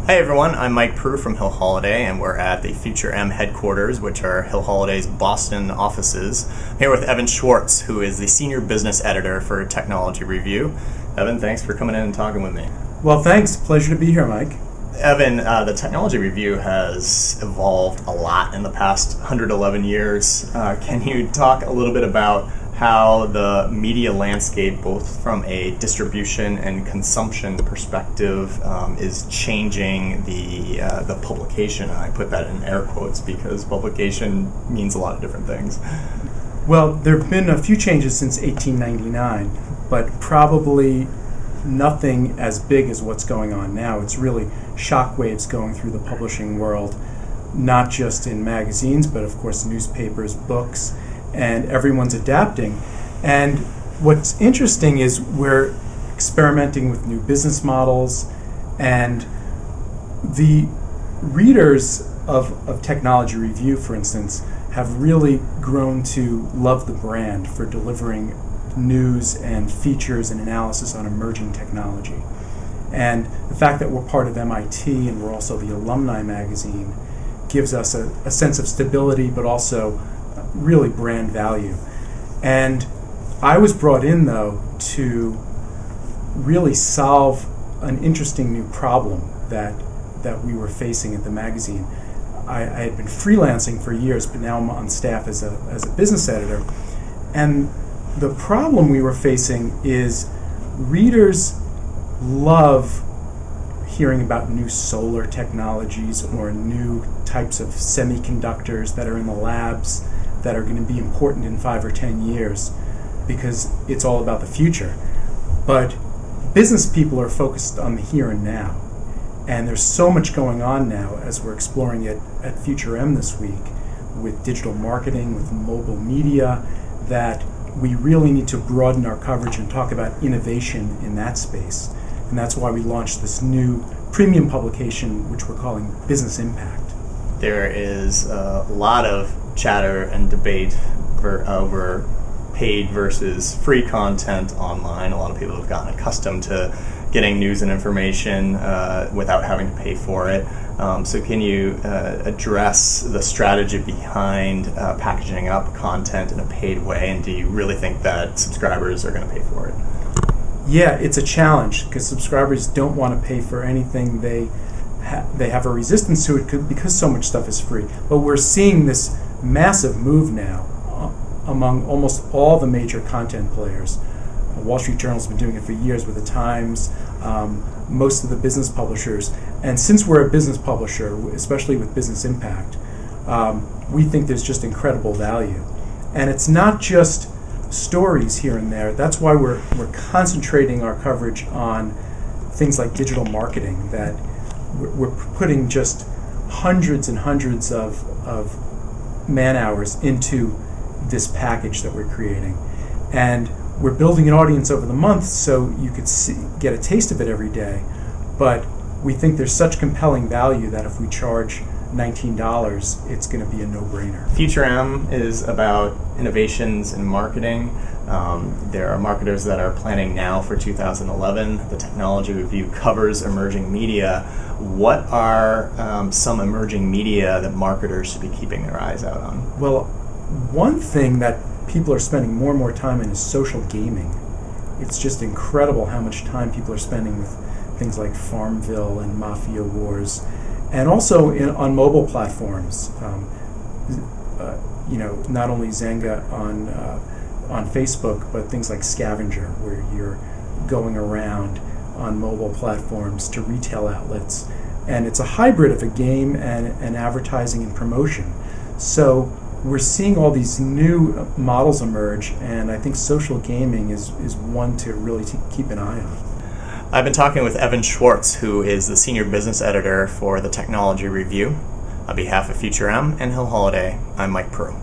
Hi everyone, I'm Mike Proulx from Hill Holliday, and we're at the FutureM headquarters, which are Hill Holliday's Boston offices. I'm here with Evan Schwartz, who is the Senior Business Editor for Technology Review. Evan, thanks for coming in and talking with me. Well, thanks. Pleasure to be here, Mike. Evan, the Technology Review has evolved a lot in the past 111 years. Can you talk a little bit about how the media landscape, both from a distribution and consumption perspective, is changing the publication? And I put that in air quotes because publication means a lot of different things. Well, there have been a few changes since 1899, but probably nothing as big as what's going on now. It's really shockwaves going through the publishing world, not just in magazines, but of course newspapers, books, and everyone's adapting. And what's interesting is we're experimenting with new business models, and the readers of Technology Review, for instance, have really grown to love the brand for delivering news and features and analysis on emerging technology. And the fact that we're part of MIT and we're also the alumni magazine gives us a sense of stability, but also really brand value. And I was brought in, though, to really solve an interesting new problem that we were facing at the magazine. I had been freelancing for years, but now I'm on staff as a business editor. And the problem we were facing is readers love hearing about new solar technologies or new types of semiconductors that are in the labs that are going to be important in 5 or 10 years because it's all about the future. But business people are focused on the here and now. And there's so much going on now as we're exploring it at FutureM this week with digital marketing, with mobile media, that we really need to broaden our coverage and talk about innovation in that space. And that's why we launched this new premium publication, which we're calling Business Impact. There is a lot of chatter and debate over paid versus free content online. A lot of people have gotten accustomed to getting news and information without having to pay for it. So can you address the strategy behind packaging up content in a paid way, and do you really think that subscribers are going to pay for it? Yeah, it's a challenge because subscribers don't want to pay for anything. They have a resistance to it because so much stuff is free. But we're seeing this massive move now among almost all the major content players. Wall Street Journal's been doing it for years with the Times, most of the business publishers. And since we're a business publisher, especially with Business Impact, we think there's just incredible value. And it's not just stories here and there. That's why we're concentrating our coverage on things like digital marketing, that we're putting just hundreds and hundreds of man-hours into this package that we're creating. And we're building an audience over the month so you could get a taste of it every day. But we think there's such compelling value that if we charge $19, it's going to be a no-brainer. FutureM is about innovations in marketing. There are marketers that are planning now for 2011. The Technology Review covers emerging media. What are some emerging media that marketers should be keeping their eyes out on? Well, one thing that people are spending more and more time in is social gaming. It's just incredible how much time people are spending with things like Farmville and Mafia Wars, and also on mobile platforms. Not only Zynga on Facebook, but things like Scavenger, where you're going around on mobile platforms to retail outlets. And it's a hybrid of a game and advertising and promotion. So we're seeing all these new models emerge, and I think social gaming is one to really keep an eye on. I've been talking with Evan Schwartz, who is the Senior Business Editor for the Technology Review. On behalf of FutureM and Hill Holliday, I'm Mike Proulx.